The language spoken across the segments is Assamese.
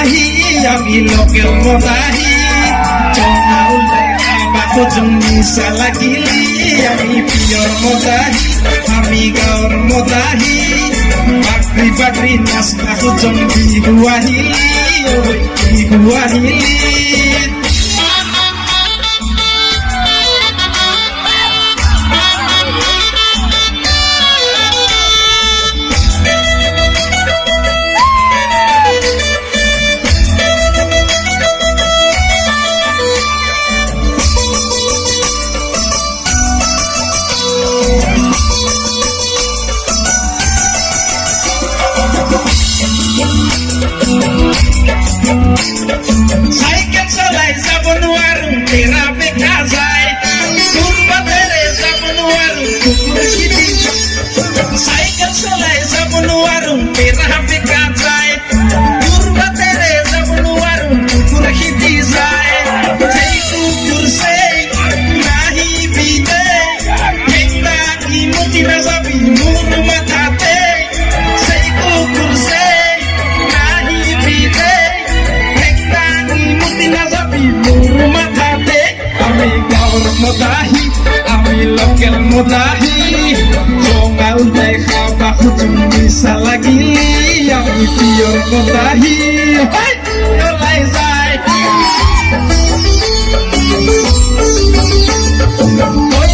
মদাহি আমি লোকেল মদাহি চঙা উল্টাই খাবা খোঁজো নিচা লাগিলি আমি পিয়র মদাহি আমি গাঁৱৰ মদাহি বাকৰি বাকৰি নাচা খোঁজো বিহু আহিলি বিহু আহিলি সাইকেল চলাই যাব নোৱাৰো তেৰা বেকা যায় পূৰ্বতেৰে যাব নোৱাৰো কুকুৰ সিদি সাইকেল চলাই যাব নোৱাৰো তেৰা বেকা যায় পূৰ্বতেৰে যাব নোৱাৰো কুকুৰ সিদি যায় সেই কুকুৰ সেই নাহি বিদে ঠেংটা কিমতি নাযাবি মোৰ মাথাতে সেই কুকুৰ সেই নাহি বিদে আমি গাঁৱৰ মদাহি আমি লোকেল মদাহি চঙা উল্টাই খাবা খোঁজো নিচা লাগিলি আমি পিয়ৰ মদাহি ওলাই যায়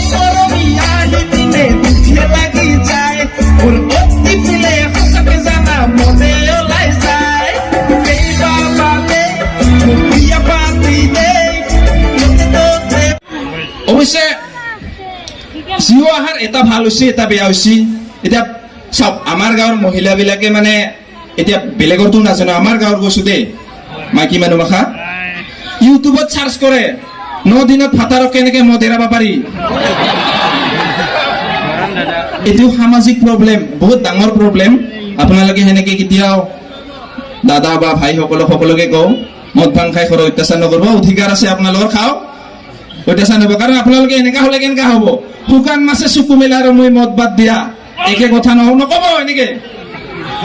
মৰমি আহি পিনে দুখে লাগি যায় মোৰ অতি পিলে সঁচাকে জানা মনে ওলাই যায় কেইবা বালে মোক বিয়া পাতি দে অৱশ্যে জিঅ' আহাৰ এটা ভাল হৈছে এটা বেয়া হৈছে এতিয়া চাওক আমাৰ গাঁৱৰ মহিলাবিলাকে মানে এতিয়া বেলেগৰতো নাজানো আমাৰ গাঁৱৰ কৈছো দেই মাইকী মানুহ মাখা ইউটিউবত চাৰ্চ কৰে 9 দিনত ভাতাৰক কেনেকে মদ এৰাব পাৰি এইটো সামাজিক প্ৰব্লেম বহুত ডাঙৰ প্ৰব্লেম আপোনালোকে সেনেকে কেতিয়াও দাদা বা ভাইসকলক সকলোকে কওঁ মদ ভাং খাই ঘৰৰ অত্যাচাৰ নকৰিব অধিকাৰ আছে আপোনালোকৰ খাওক অত্যাচাৰ নকৰিব কাৰণ আপোনালোকে এনেকা হলে কেনেকা হ'ব শুকান মাছে চকু মেলা আৰু মই মদ বাদ দিয়া একে কথা নকব এনেকে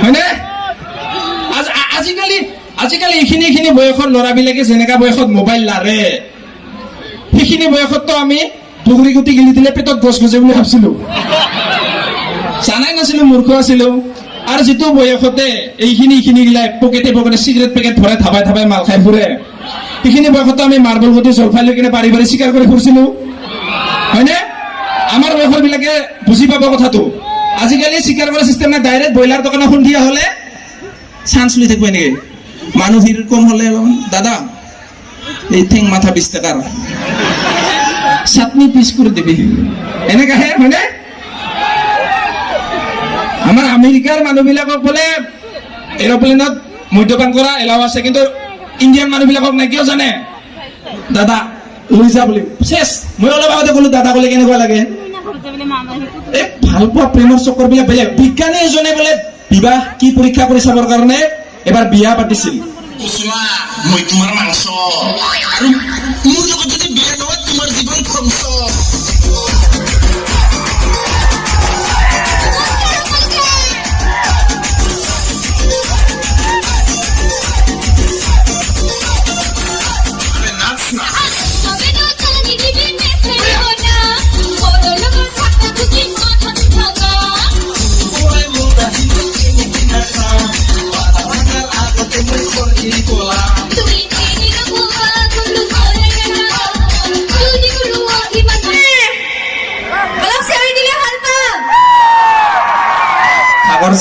হয়নে আজিকালি এইখিনি বয়সৰ ল'ৰাবিলাকে যেনেকা বয়সত মোবাইল লাৰে সেইখিনি বয়সততো আমি বগৰী গুটি গিলি দিলে পেটত গছ গজে বুলি ভাবছিলো জানাই নাছিলো মূৰ্খ আছিলো আৰু যিটো বয়সতে এইখিনি গিলাই পকেটে চিগাৰেট পেকেট ভৰাই ধাবাই মাল খাই ফুৰে সেইখিনি বয়সতো আমি মাৰ্বল গুটি জলফাই লৈ কিনে বাৰী চিকাৰ কৰি ফুৰিছিলো হয়নে আমাৰ বয়সৰ বিলাকে বুজি পাব কথাটো আজিকালি চিকাৰ কৰা চিষ্টেম নাই ডাইৰেক্ট ব্ৰইলাৰ দোকানত সন্ধিয়া হলে চান্স লৈ থাকিব এনেকে মানুহ ভিৰ কম হলে অলপমান দাদা এই ঠেং মাথা 20 টকাৰ চাটনি পিচ কৰি দিবি এনেকাহে হয়নে আমাৰ আমেৰিকাৰ মানুহবিলাকক বোলে এৰোপ্লেনত মদ্যপান কৰা এলাও আছে কিন্তু ইণ্ডিয়ান মানুহবিলাকক নাই কিয় জানে দাদা লৈ যা বুলি শেষ মই অলপ আগতে ক'লো দাদা ক'লে কেনেকুৱা লাগে এই ভাল পোৱা প্ৰেমৰ চক্কৰ বিলাক বেলেগ বিজ্ঞানী এজনে বোলে বিবাহ কি পৰীক্ষা কৰি চাবৰ কাৰণে এবাৰ বিয়া পাতিছিল মই তোমাৰ মাংস আৰু মোৰ লগত যদি বিয়া নহয় তোমাৰ জীৱন ধ্বংস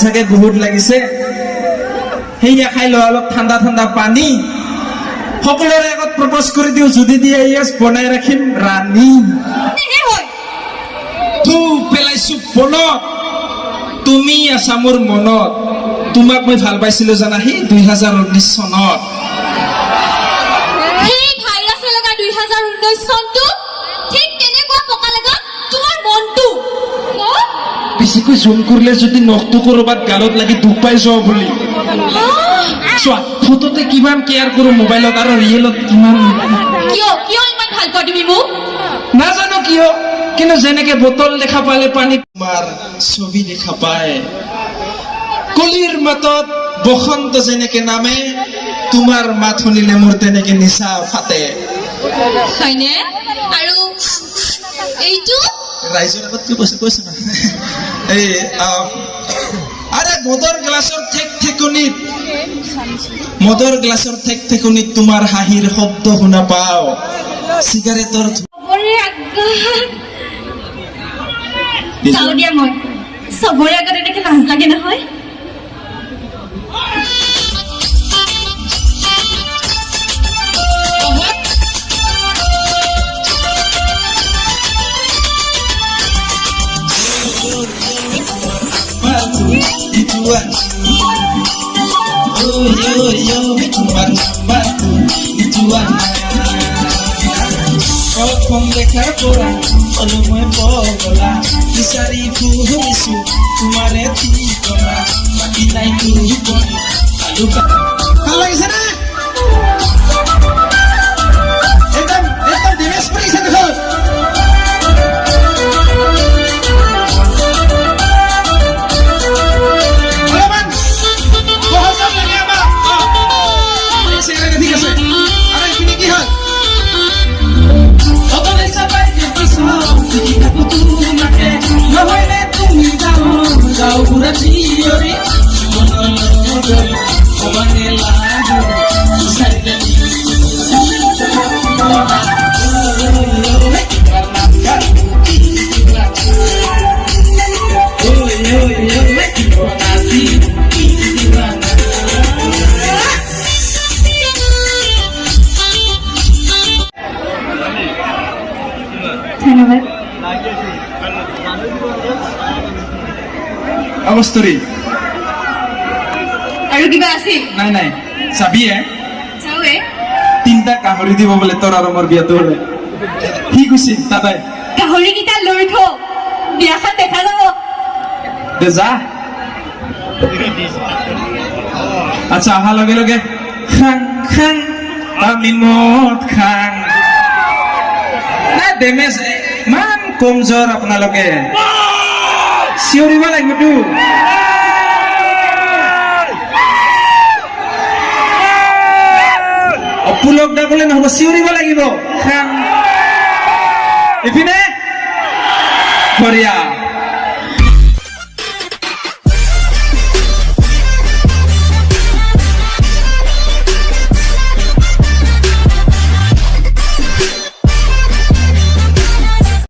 চাগে বহুত লাগিছে সেইয়া খাই লোৱা অলপ ঠাণ্ডা পানী সকলোৰে আগত প্ৰপ'জ কৰি দিওঁ যদি দিয়ে ইয়েছ বনাই ৰাখিম ৰাণী তু পেলাইছো বনত তুমি আছা মোৰ মনত তোমাক মই ভাল পাইছিলো জানা সেই 2019 চনত সেই ভাইৰাছে লগা 2019 চনটো ঠিক তেনেকুৱা পকা লগা তোমাৰ মনটো বেছিকৈ জুম কৰিলে যদি নখটো কৰবাত গালত লাগি দুখ পাই যোৱা বুলি চোৱা ফটোতে কিমান কেয়াৰ কৰো মোবাইলত আৰু ৰিয়েলত কিমান কিয় ইমান ভাল পোৱা তুমি মোক নাজানো কিয় কিন্তু যেনেকে বোতল দেখা পালে পানী তোমাৰ ছবি দেখা পায় কলিৰ মাতত বসন্ত যেনেকে নামে তোমাৰ মাত শুনিলে মোৰ তেনেকে নিচা ফাটে। হয়নে? আৰু এইটো ৰাইজৰ আগত কি কৈছো না এই আৰে মদৰ গ্লাছৰ ঠেক ঠেকনিত তোমাৰ হাঁহিৰ শব্দ শুনা পাওঁ, চিগাৰেটৰ চবৰে আগত চাওঁ দিয়া মই চবৰে আগত এনেকে লাজ লাগে নহয়। প্ৰথম দেখাৰ পৰা হলো মই পগলা, বিচাৰি ফুৰিছো তোমাৰে ঠিকনা, মাতি নাই তোৰ ভাল লাগিছে নে? একদম দিমেশ কৰিছে দেখোন। অলপমান সহযোগ লাগে আমাক। ঠিক আছে আৰু এইখিনি কি হ'ল? নহলে তুমি যাও পুৰা চিয়ৰি মনে লাগে ধন্যবাদ। অবস্থৰি আৰু কিবা আছিল? নাই চাবিয়ে চাওৱে 3টা গাহৰি দিব বোলে তোৰ আৰু মোৰ বিয়াটো হলে। কি কৈছি তাতে? গাহৰিকেইটা লৈ থ, বিয়াখন দেখা যাব। দে যা। আচ্ছা অহাৰ লগে লগে খাং খাং আমি মদ খাং। নাই ডেমেজ ইমান কমজোৰ আপোনালোকে, চিঞৰিব লাগিবতো। অপুলক ডাকলে নহব, চিঞৰিব লাগিব। ইপিনে বঢ়িয়া।